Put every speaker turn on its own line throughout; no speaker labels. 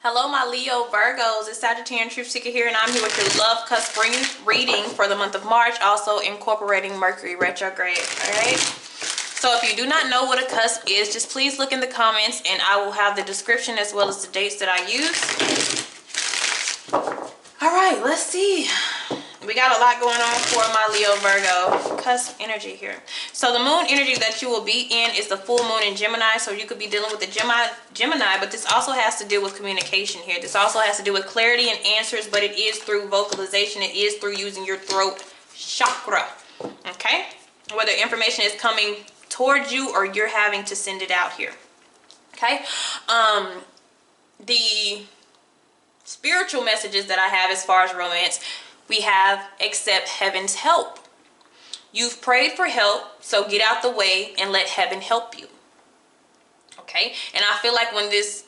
Hello, my Leo Virgos. It's Sagittarian Truth Seeker here, and I'm here with your love cusp reading for the month of March, also incorporating Mercury retrograde. All right. So if you do not know what a cusp is, just please look in the comments, and I will have the description as well as the dates that I use. All right, let's see. We got a lot going on for my Leo Virgo cusp energy here. So the moon energy that you will be in is the full moon in Gemini. So you could be dealing with the Gemini, but this also has to do with communication here. This also has to do with clarity and answers, but it is through vocalization. It is through using your throat chakra. Okay? Whether information is coming towards you or you're having to send it out here. Okay? The spiritual messages that I have as far as romance, we have accept heaven's help. You've prayed for help, so get out the way and let heaven help you. Okay? And I feel like when this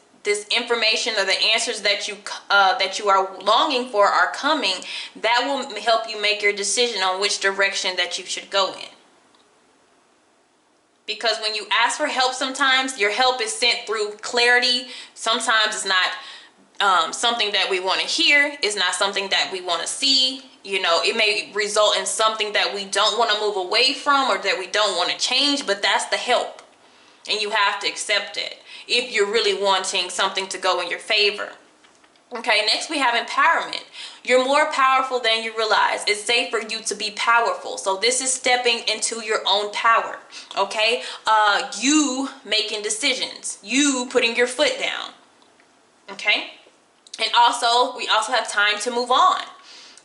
information or the answers that you are longing for are coming, that will help you make your decision on which direction that you should go in. Because when you ask for help, sometimes your help is sent through clarity. Sometimes it's not something that we want to hear. Is not something that we want to see. You know, it may result in something that we don't want to move away from or that we don't want to change, but that's the help. And you have to accept it if you're really wanting something to go in your favor. Okay, next we have empowerment. You're more powerful than you realize. It's safe for you to be powerful. So this is stepping into your own power. Okay, you making decisions, you putting your foot down. Okay. And also, we also have time to move on.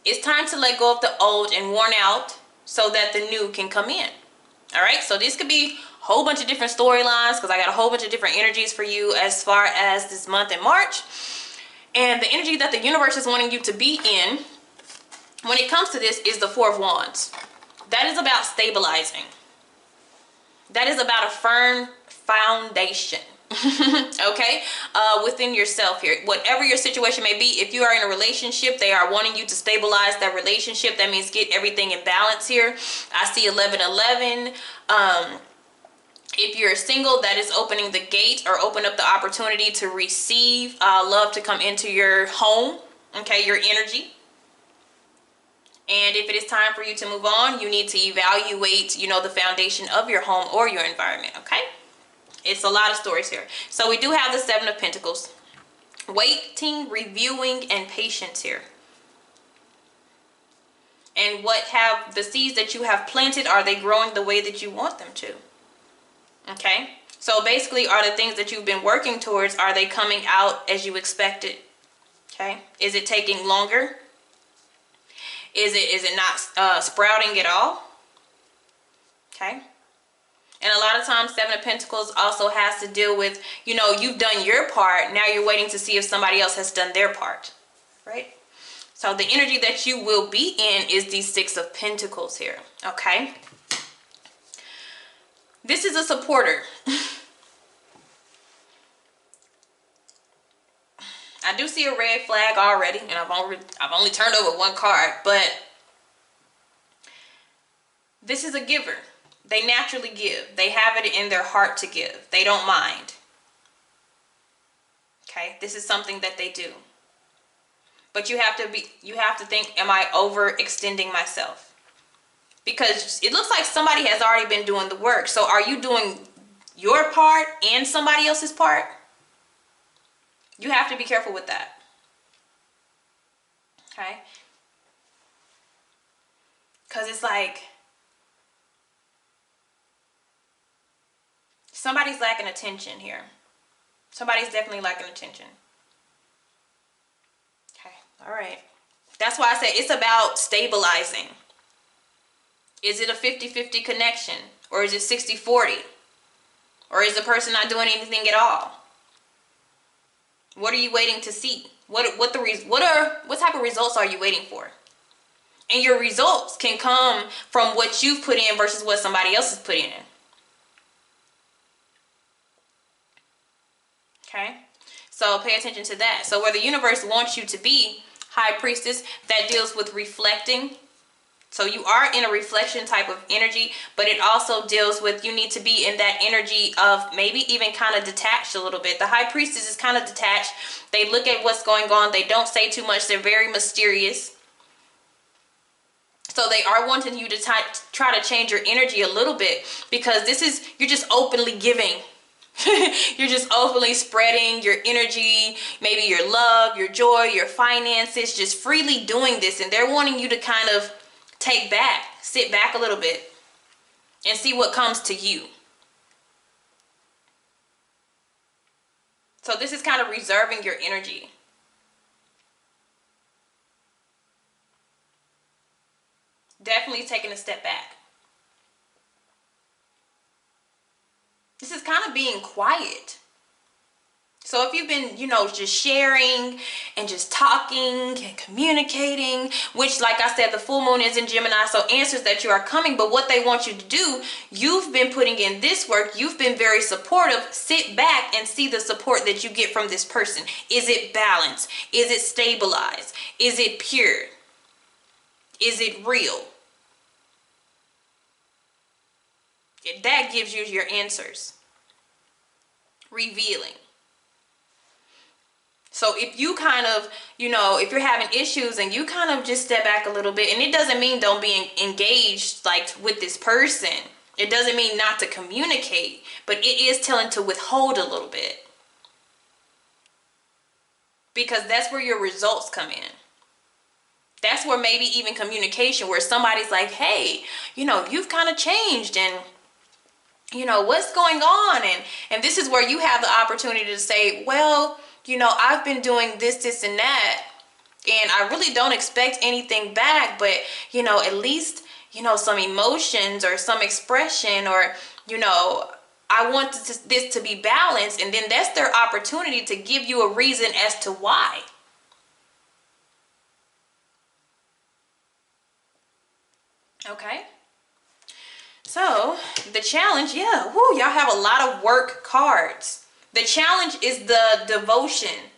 It's time to let go of the old and worn out so that the new can come in. All right, so this could be a whole bunch of different storylines because I got a whole bunch of different energies for you as far as this month in March. And the energy that the universe is wanting you to be in when it comes to this is the Four of Wands. That is about stabilizing. That is about a firm foundation. Okay, within yourself here, whatever your situation may be. If you are in a relationship, they are wanting you to stabilize that relationship. That means get everything in balance here. I see 1111. If you're single, that is opening the gate or open up the opportunity to receive love to come into your home. Okay, your energy. And if it is time for you to move on, you need to evaluate, you know, the foundation of your home or your environment. Okay. It's a lot of stories here. So we do have the Seven of Pentacles. Waiting, reviewing, and patience here. And what have the seeds that you have planted, are they growing the way that you want them to? Okay. So basically, are the things that you've been working towards, are they coming out as you expected? Okay. Is it taking longer? Is it not sprouting at all? Okay. And a lot of times, Seven of Pentacles also has to deal with, you know, you've done your part. Now you're waiting to see if somebody else has done their part. Right? So the energy that you will be in is the Six of Pentacles here. Okay? This is a supporter. I do see a red flag already. And I've only turned over one card. But this is a giver. They naturally give. They have it in their heart to give. They don't mind. Okay? This is something that they do. But you have to think, am I overextending myself? Because it looks like somebody has already been doing the work. So are you doing your part and somebody else's part? You have to be careful with that. Okay? Because it's like somebody's lacking attention here. Somebody's definitely lacking attention. Okay, all right. That's why I say it's about stabilizing. Is it a 50-50 connection? Or is it 60-40? Or is the person not doing anything at all? What are you waiting to see? What type of results are you waiting for? And your results can come from what you've put in versus what somebody else has put in. Okay, so pay attention to that. So where the universe wants you to be, High Priestess, that deals with reflecting, So you are in a reflection type of energy, but it also deals with, you need to be in that energy of maybe even kind of detached a little bit. The High Priestess is kind of detached. They look at what's going on. They don't say too much. They're very mysterious. So they are wanting you to try to change your energy a little bit, because this is, you're just openly giving. You're just openly spreading your energy, maybe your love, your joy, your finances, just freely doing this. And they're wanting you to kind of take back, sit back a little bit and see what comes to you. So this is kind of reserving your energy. Definitely taking a step back. This is kind of being quiet. So if you've been, just sharing and just talking and communicating, which, like I said, the full moon is in Gemini, so answers that you are coming, but what they want you to do, you've been putting in this work, you've been very supportive. Sit back and see the support that you get from this person. Is it balanced? Is it stabilized? Is it pure? Is it real? That gives you your answers. Revealing. So if you kind of, if you're having issues and you kind of just step back a little bit, and it doesn't mean don't be engaged like with this person. It doesn't mean not to communicate, but it is telling to withhold a little bit. Because that's where your results come in. That's where maybe even communication, where somebody's like, hey, you've kind of changed, and what's going on? And this is where you have the opportunity to say, well, I've been doing this and that, and I really don't expect anything back, but, at least, some emotions or some expression, or, I want this to be balanced. And then that's their opportunity to give you a reason as to why. Okay. So the challenge, y'all have a lot of work cards. The challenge is the devotion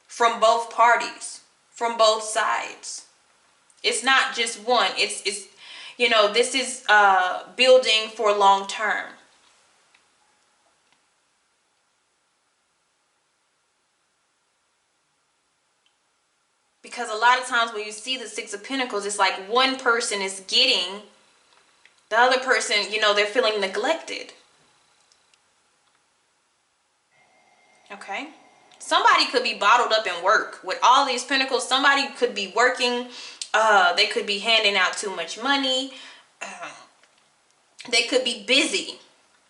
from both parties, from both sides. It's not just one. It's this is building for long term. Because a lot of times when you see the Six of Pentacles, it's like one person is getting, the other person, they're feeling neglected. Okay. Somebody could be bottled up in work. With all these pentacles, somebody could be working. They could be handing out too much money. They could be busy.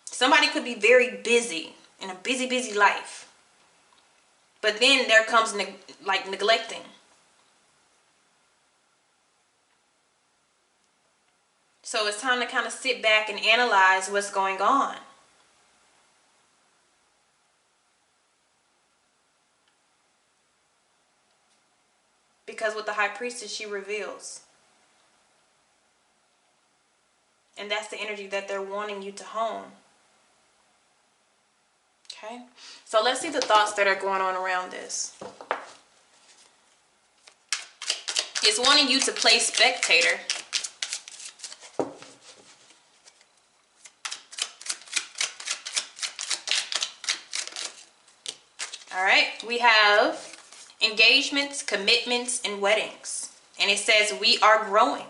Somebody could be very busy in a busy life. But then there comes neglecting. So it's time to kind of sit back and analyze what's going on. Because with the High Priestess, she reveals. And that's the energy that they're wanting you to hone. Okay? So let's see the thoughts that are going on around this. It's wanting you to play spectator. All right, we have engagements, commitments, and weddings. And it says we are growing.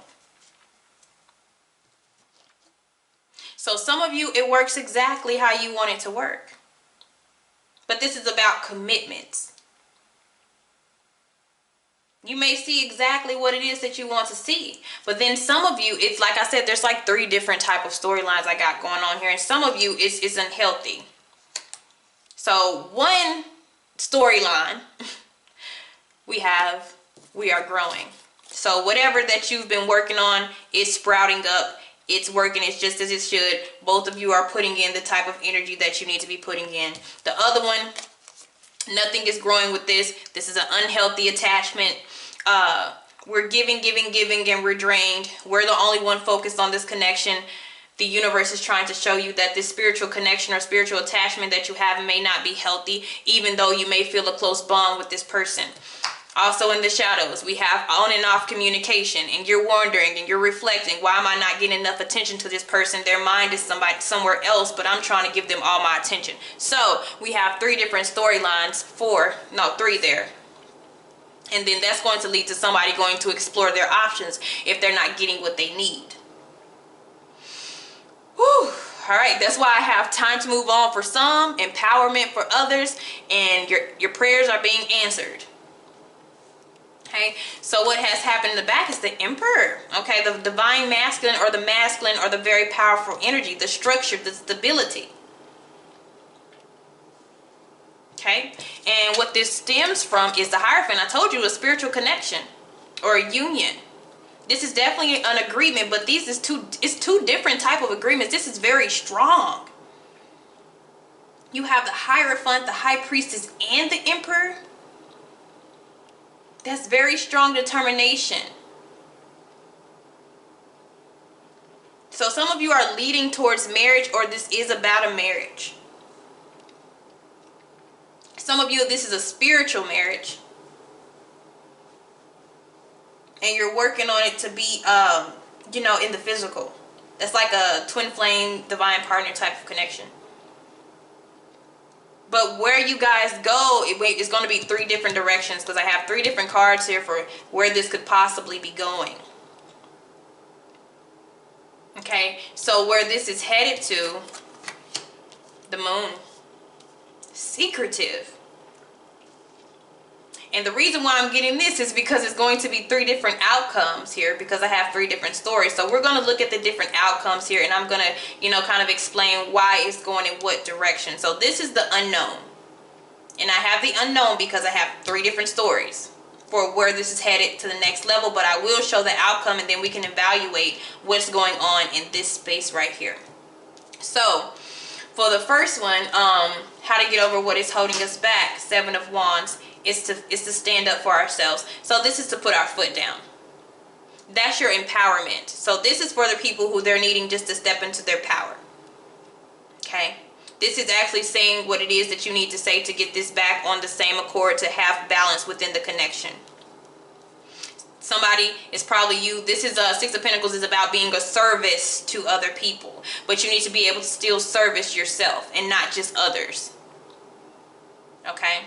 So some of you, it works exactly how you want it to work. But this is about commitments. You may see exactly what it is that you want to see. But then some of you, it's like I said, there's like 3 different type of storylines I got going on here. And some of you, it's unhealthy. So one storyline, we are growing. So whatever that you've been working on is sprouting up. It's working. It's just as it should. Both of you are putting in the type of energy that you need to be putting in. The other one, nothing is growing with this. This is an unhealthy attachment. We're giving, and we're drained. We're the only one focused on this connection. The universe is trying to show you that this spiritual connection or spiritual attachment that you have may not be healthy, even though you may feel a close bond with this person. Also in the shadows, we have on and off communication, and you're wondering and you're reflecting, why am I not getting enough attention to this person? Their mind is somewhere else, but I'm trying to give them all my attention. So we have 3 different storylines, 3 there. And then that's going to lead to somebody going to explore their options if they're not getting what they need. Whew. All right, that's why I have time to move on for some, empowerment for others, and your prayers are being answered. Okay, so what has happened in the back is the Emperor. Okay, the divine masculine or the very powerful energy, the structure, the stability. Okay, and what this stems from is the Hierophant. I told you, a spiritual connection or a union. This is definitely an agreement, but it's two different type of agreements. This is very strong. You have the Hierophant, the High Priestess, and the Emperor. That's very strong determination. So some of you are leading towards marriage, or this is about a marriage. Some of you, this is a spiritual marriage. And you're working on it to be, in the physical. That's like a twin flame, divine partner type of connection. But where you guys go, it's going to be 3 different directions, because I have 3 different cards here for where this could possibly be going. Okay, so where this is headed to, the Moon. Secretive. And the reason why I'm getting this is because it's going to be 3 different outcomes here, because I have 3 different stories. So we're going to look at the different outcomes here, and I'm going to, kind of explain why it's going in what direction. So this is the unknown. And I have the unknown because I have 3 different stories for where this is headed to the next level. But I will show the outcome, and then we can evaluate what's going on in this space right here. So for the first one, how to get over what is holding us back, 7 of Wands. Is to stand up for ourselves. So this is to put our foot down. That's your empowerment. So this is for the people who they're needing just to step into their power. Okay. This is actually saying what it is that you need to say to get this back on the same accord, to have balance within the connection. Somebody is probably you. This is 6 of Pentacles is about being a service to other people. But you need to be able to still service yourself and not just others. Okay.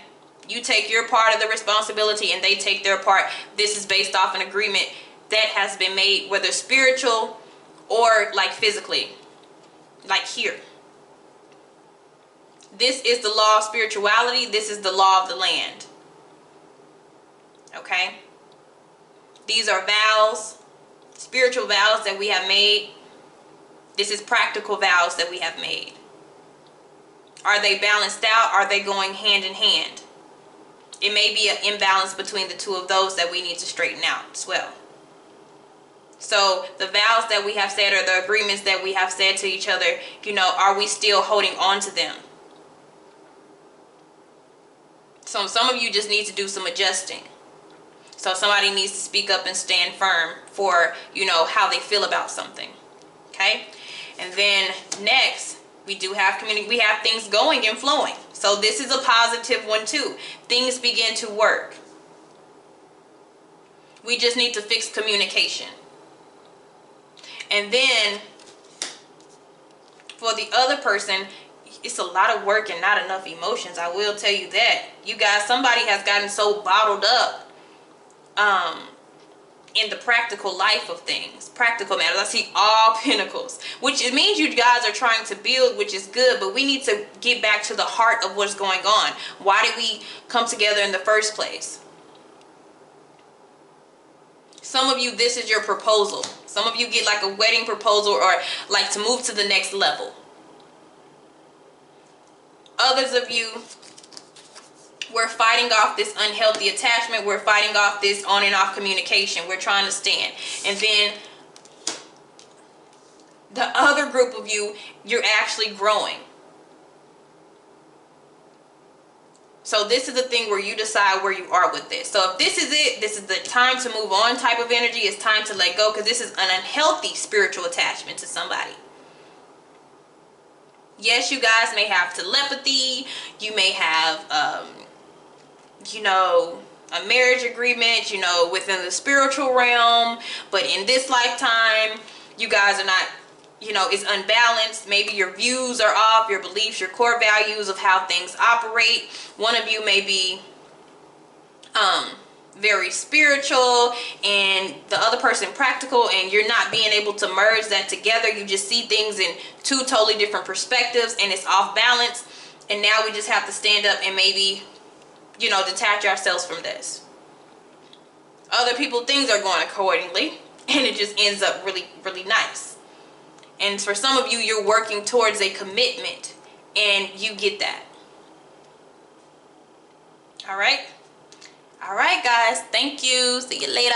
You take your part of the responsibility and they take their part. This is based off an agreement that has been made, whether spiritual or like physically, like here. This is the law of spirituality. This is the law of the land. Okay? These are vows, spiritual vows that we have made. This is practical vows that we have made. Are they balanced out? Are they going hand in hand? It may be an imbalance between the 2 of those that we need to straighten out as well. So the vows that we have said, or the agreements that we have said to each other, are we still holding on to them? So some of you just need to do some adjusting. So somebody needs to speak up and stand firm for, how they feel about something. Okay? And then next, we do have community. We have things going and flowing. So this is a positive one too. Things begin to work. We just need to fix communication. And then for the other person, it's a lot of work and not enough emotions. I will tell you that. You guys, somebody has gotten so bottled up in the practical life of things, practical matters. I see all Pentacles, which it means you guys are trying to build, which is good, but we need to get back to the heart of what's going on. Why did we come together in the first place? Some of you, this is your proposal. Some of you get like a wedding proposal, or like to move to the next level. Others of you, we're fighting off this unhealthy attachment. We're fighting off this on and off communication. We're trying to stand. And then the other group of you, you're actually growing. So this is the thing where you decide where you are with this. So if this is it, this is the time to move on type of energy. It's time to let go, because this is an unhealthy spiritual attachment to somebody. Yes, you guys may have telepathy. You may have, a marriage agreement, you know, within the spiritual realm. But in this lifetime, you guys are not, you know, it's unbalanced. Maybe your views are off, your beliefs, your core values of how things operate. One of you may be very spiritual and the other person practical, and you're not being able to merge that together. You just see things in two totally different perspectives, and it's off balance. And now we just have to stand up and maybe, you know, detach ourselves from this. Other people, things are going accordingly, and it just ends up really, really nice. And for some of you, you're working towards a commitment, and you get that. All right, guys. Thank you. See you later.